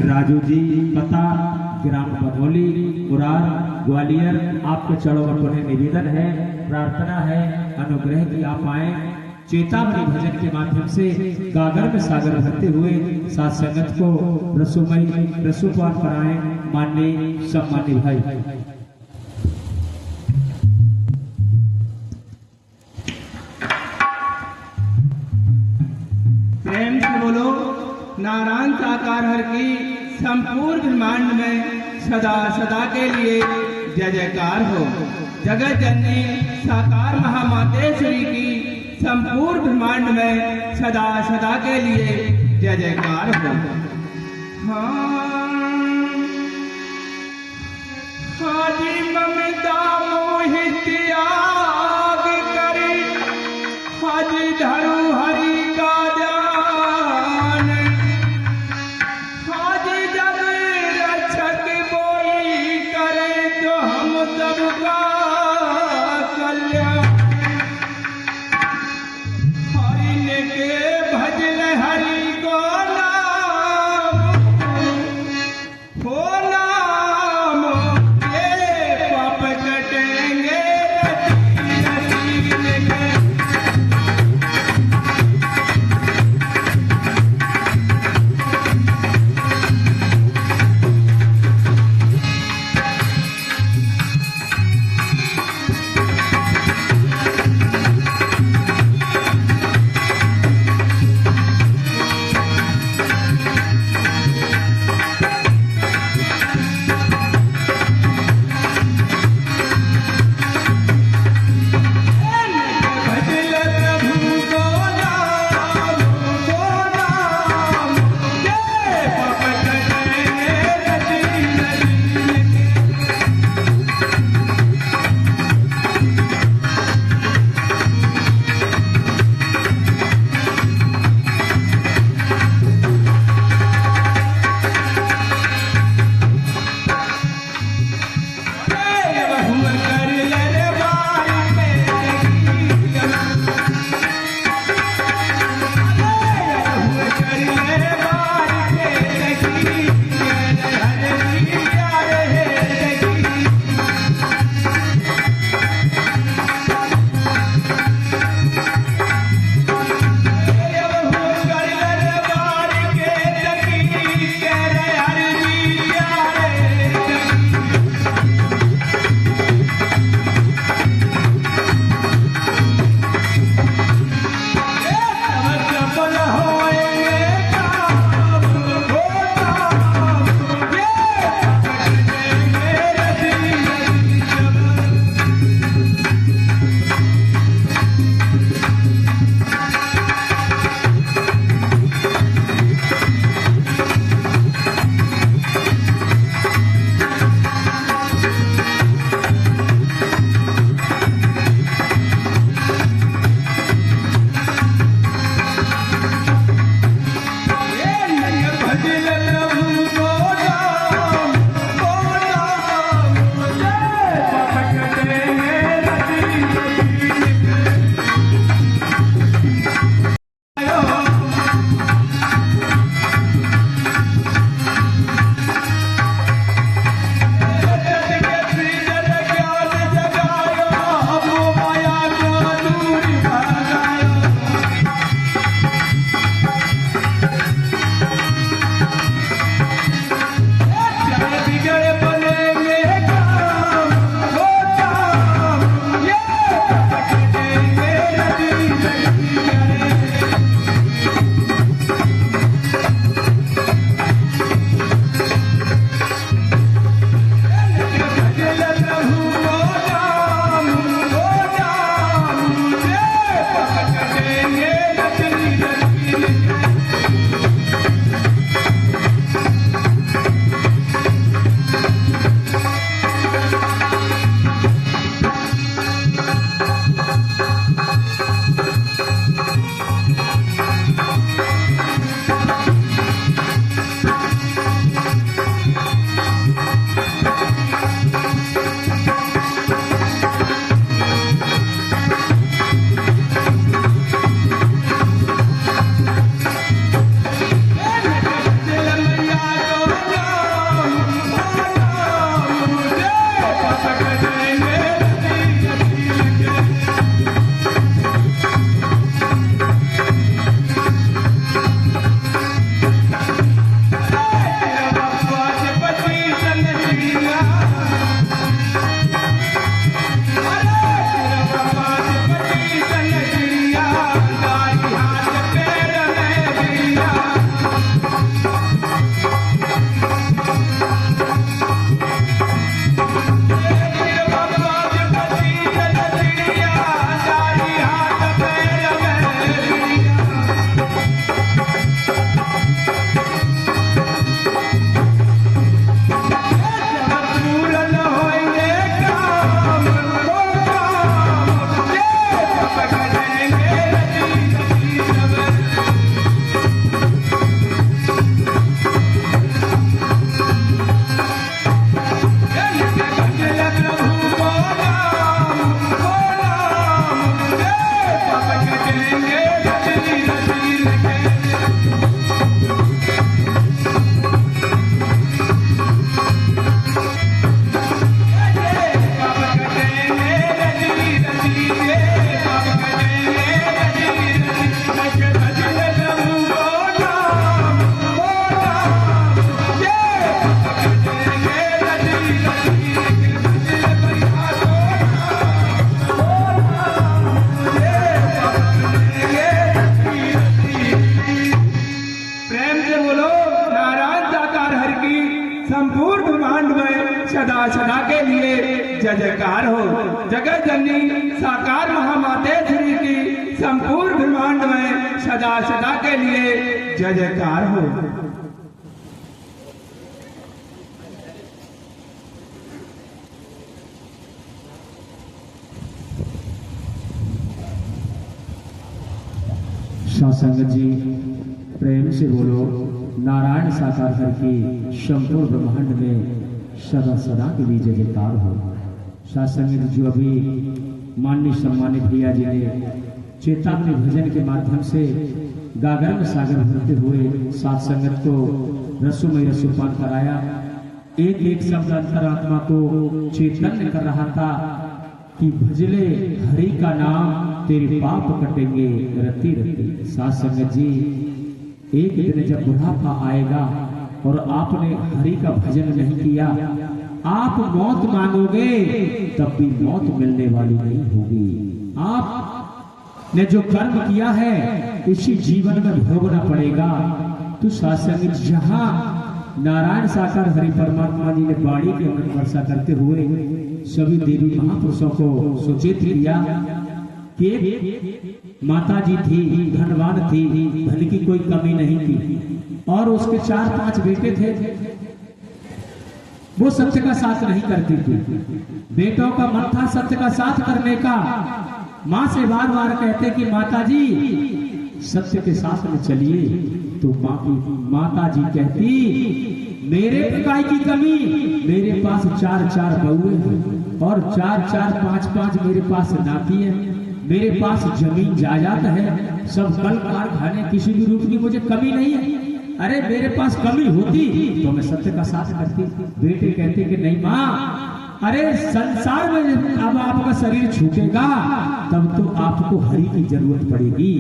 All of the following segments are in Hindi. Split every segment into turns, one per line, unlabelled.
राजू जी, पता ग्राम बनोली, मुरार, ग्वालियर। आपके चरणों में पुनः निवेदन है, प्रार्थना है, अनुग्रह की आप आए। चेतावनी भजन के माध्यम से गागर में सागर भरते हुए साथ संगत को रसोमई रसोपान कराएं। माननीय सम्मानित भाई।
प्रेम से बोलो नारायण साकार हर की संपूर्ण ब्रह्मांड में सदा सदा के लिए जय जयकार हो। जगत जननी साकार महामातेश्वरी की संपूर्ण ब्रह्मांड में सदा सदा के लिए जय जयकार हो। हाजी ममता मोहि त्याग करी, हाजी धरु हरि का ध्यान, हाजी जग रक्षक कोई करे तो हम सबका कल्याण। हरि ने के भजन हरि को नाम, संपूर्ण ब्रह्मांड में सदा सदा के लिए जय जयकार हो। जगत जननी साकार महामातेश्वरी की संपूर्ण ब्रह्मांड में सदा सदा के लिए जय जयकार हो।
संगत जी प्रेम से बोलो नारायण साकार हर की संपूर्ण ब्रह्मांड में सदा सदा के लिए जय जयकार हो। संगत जो अभी माननीय सम्मानित भैया जी ने चेतावनी भजन के माध्यम से गागर में सागर भरते हुए सात संगत को रसोमय रसोपान कराया। एक एक शब्द अंतरात्मा को चेतन कर रहा था कि भजले हरि का नाम तेरे पाप कटेंगे रति रति। सात संगत जी एक दिन जब बुढ़ापा आएगा और आपने हरि का भजन नहीं किया, आप मौत मांगोगे तब भी मौत मिलने वाली नहीं होगी। आपने जो कर्म किया है इसी जीवन में भोगना पड़ेगा। तो सात संगत जहां नारायण साकार हरि परमात्मा जी ने बाड़ी के अमृत वर्षा करते हुए सभी देवी महापुरुषों को सुचेत किया कि माता जी थी, धनवान थी, धन की कोई कमी नहीं थी और उसके 4-5 बेटे थे। वो सत्य का साथ नहीं करती थी। बेटों का मन था सत्य का साथ करने का। माँ से बार बार कहते कि माता जी सत्य के साथ में चलिए। तो माता जी कहती मेरे काय की कमी, मेरे पास 4-4 बहुए हैं और 4-4 5-5 मेरे पास नाती है, मेरे पास जमीन जायदाद है, सब कल कारखाने किसी भी रूप की मुझे कमी नहीं है। अरे मेरे पास कमी होती तो मैं सत्य का साथ करती। बेटे कहते कि नहीं माँ, अरे संसार में अब आपका शरीर छूटेगा तब तो आपको हरि की जरूरत पड़ेगी।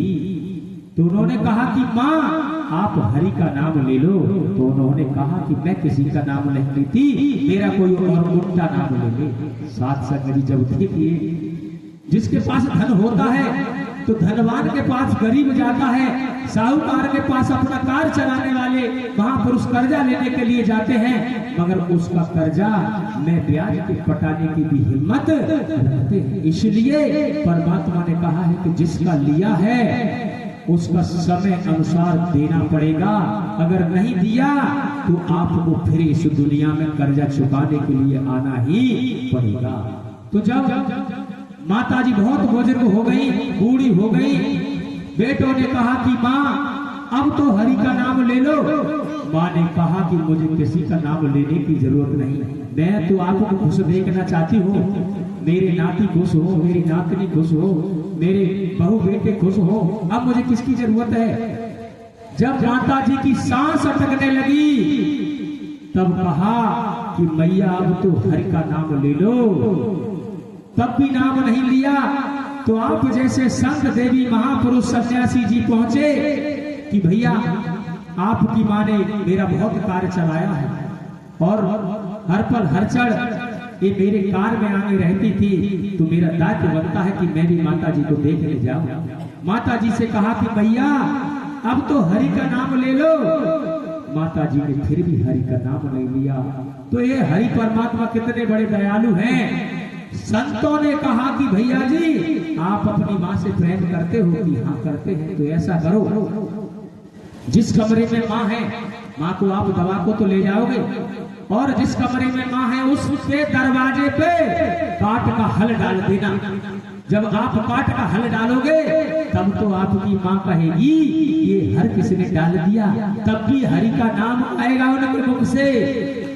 तो उन्होंने कहा कि माँ आप हरि का नाम ले लो। तो उन्होंने कहा कि मैं किसी का नाम नहीं लेती, मेरा कोई और उल्टा नाम ले ले। सात संगत जब देखिए जिसके पास धन होता है तो धनवान के पास गरीब जाता है, साहूकार के पास अपना कार चलाने वाले महापुरुष कर्जा लेने के लिए जाते हैं, मगर उसका कर्जा में ब्याज के पटाने की भी हिम्मत रखते हैं। इसलिए परमात्मा ने कहा है कि जिसका लिया है उसका समय अनुसार देना पड़ेगा। अगर नहीं दिया तो आपको फिर इस दुनिया में कर्जा चुकाने के लिए आना ही पड़ेगा। तो जब माता जी बहुत बुजुर्ग हो गई, बूढ़ी हो गई, बेटों ने कहा कि माँ अब तो हरि का नाम ले लो। माँ ने कहा कि मुझे किसी का नाम लेने की जरूरत नहीं, मैं तो आपको खुश देखना चाहती हूँ। मेरे नाती खुश हो, मेरी नातनी खुश हो, मेरे बहू बेटे खुश हो, अब मुझे किसकी जरूरत है। जब माता जी की सांस अटकने लगी तब कहा कि मैया अब तो हरि का नाम ले लो। तब भी नाम नहीं लिया तो आप जैसे संत देवी महापुरुष सन्यासी जी पहुंचे कि भैया आपकी माँ ने मेरा बहुत कार्य चलाया है और हर पल हर क्षण ये मेरे कार में आगे रहती थी, तो मेरा दायित्व बनता है कि मैं भी माता जी को देखने जाऊं। माता जी से कहा कि भैया अब तो हरि का नाम ले लो। माता जी ने फिर भी हरि का नाम नहीं लिया। तो ये हरि परमात्मा कितने बड़े दयालु हैं। संतों ने कहा कि भैया जी आप अपनी माँ से प्रेम करते हो कि हाँ करते हैं, तो ऐसा करो जिस कमरे में माँ है माँ को आप दवा को तो ले जाओगे और जिस कमरे में माँ है उसके दरवाजे पे काट का हल डाल देना। जब आप काट का हल डालोगे तब तो आपकी माँ कहेगी ये हर किसी ने डाल दिया, तब भी हरि का नाम आएगा उनके मुख से।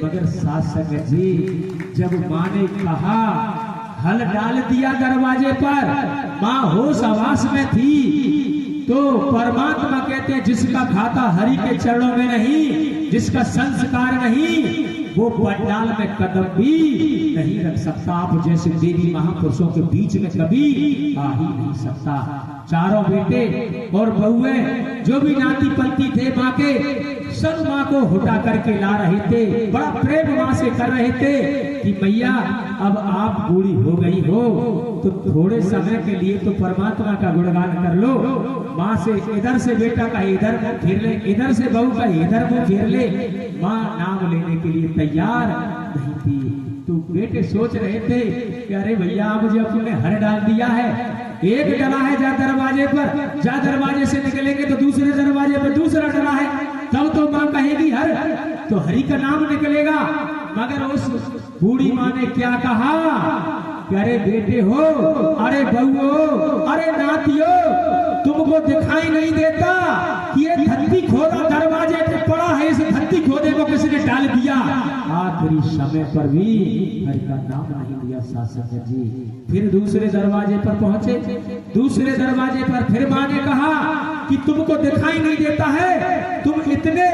मगर सात संगत जी जब माँ ने कहा हल डाल दिया दरवाजे पर, माँ होश आवास में थी, तो परमात्मा कहते हैं जिसका खाता हरि के चरणों में नहीं, जिसका संस्कार नहीं, वो पंडाल में कदम भी नहीं रख सकता। आप जैसे देवी महापुरुषों के बीच में कभी आ ही नहीं सकता। चारों बेटे और बहुएं जो भी नाती पंथी थे माँ के, सब माँ को हुटा करके ला रहे थे, बड़ा प्रेम माँ से कर रहे थे कि मैया अब आप बूढ़ी हो गई हो तो थोड़े समय के लिए तो परमात्मा का गुणगान कर लो। माँ से इधर से बेटा का इधर मुंह फेर ले, इधर से बहू का इधर मुंह फेर ले। माँ नाम लेने के लिए तैयार नहीं थी। तो बेटे सोच रहे थे कि अरे भैया मुझे अपने हर डाल दिया है, एक डला है जा दरवाजे पर, जा दरवाजे से निकलेंगे तो दूसरे दरवाजे पर दूसरा डला है, तब तो माँ कहेगी हर, तो हरि का नाम निकलेगा। मगर उस बूढ़ी माँ ने क्या कहा कि अरे बेटे हो, अरे बहू हो, अरे नातियो, तुमको दिखाई नहीं देता कि ये धरती खोदा दरवाजे पे पड़ा है, इस धरती खोदे को किसने डाल दिया। आखिरी समय पर भी हरि का नाम नहीं लिया शासक जी। फिर दूसरे दरवाजे पर पहुंचे, दूसरे दरवाजे पर फिर माँ ने कहा कि तुमको दिखाई नहीं देता है, तुम इतने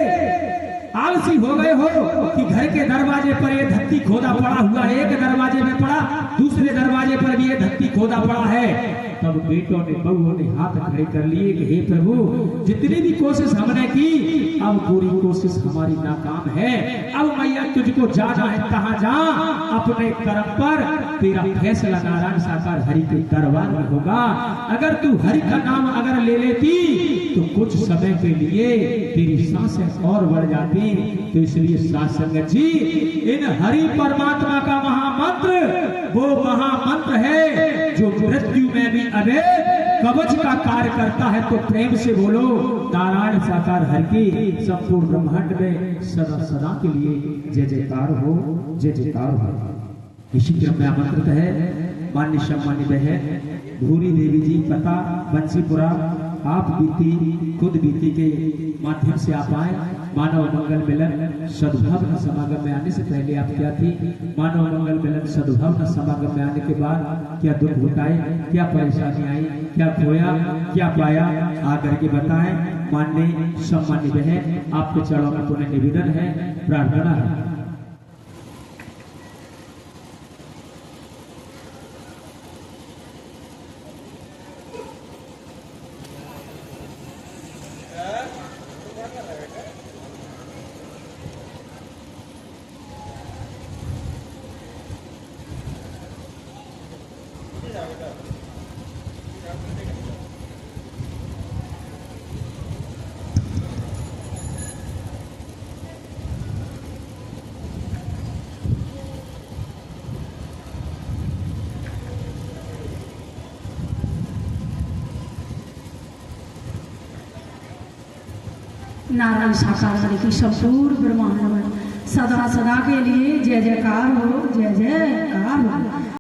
आलसी हो गए हो कि घर के दरवाजे पर ये धरती खोदा पड़ा हुआ है, एक दरवाजे में पड़ा, दूसरे दरवाजे पर भी ये धरती खोदा पड़ा है। तब बेटों ने बहुओं ने हाथ खड़े कर लिए कि हे प्रभु, जितनी भी कोशिश हमने की, अब पूरी कोशिश हमारी नाकाम है। अब मैया तुझको जाना है, कहाँ जा, अपने कर्म पर तेरा फैसला नारायण साकार हरि के दरबार में होगा। अगर तू हरि का नाम अगर ले लेती तो कुछ समय के लिए तेरी सांसें और बढ़ जाती। तो इसलिए साथ संगत जी, इन हरि परमात्मा का महामंत्र वो महामंत्र है जो मृत्यु में भी अभेद कवच का कार्य करता है। तो प्रेम से बोलो नारायण साकार हरि की संपूर्ण ब्रह्मांड में सदा सदा के लिए जय जयकार हो, जय जयकार हो। इसी क्रम में आमंत्रित है मान्य सम्मान्य बहन भूरी देवी जी, पता बंसीपुरा, आप बीती खुद बीती के माध्यम से आप आए। मानव मंगल मिलन सद्भावना समागम में आने से पहले आप क्या थी, मानव मंगल मिलन सद्भावना समागम में आने के बाद क्या दुख उठाए, क्या परेशानी आई, क्या खोया, क्या पाया, आकर के बताएं। माननीय सम्मान्य बहन, आपके चरणों में पुनः निवेदन है, प्रार्थना है।
नारायण साकार हरि की संपूर्ण ब्रह्मांड में सदा सदा के लिए जय जयकार हो, जय जयकार हो।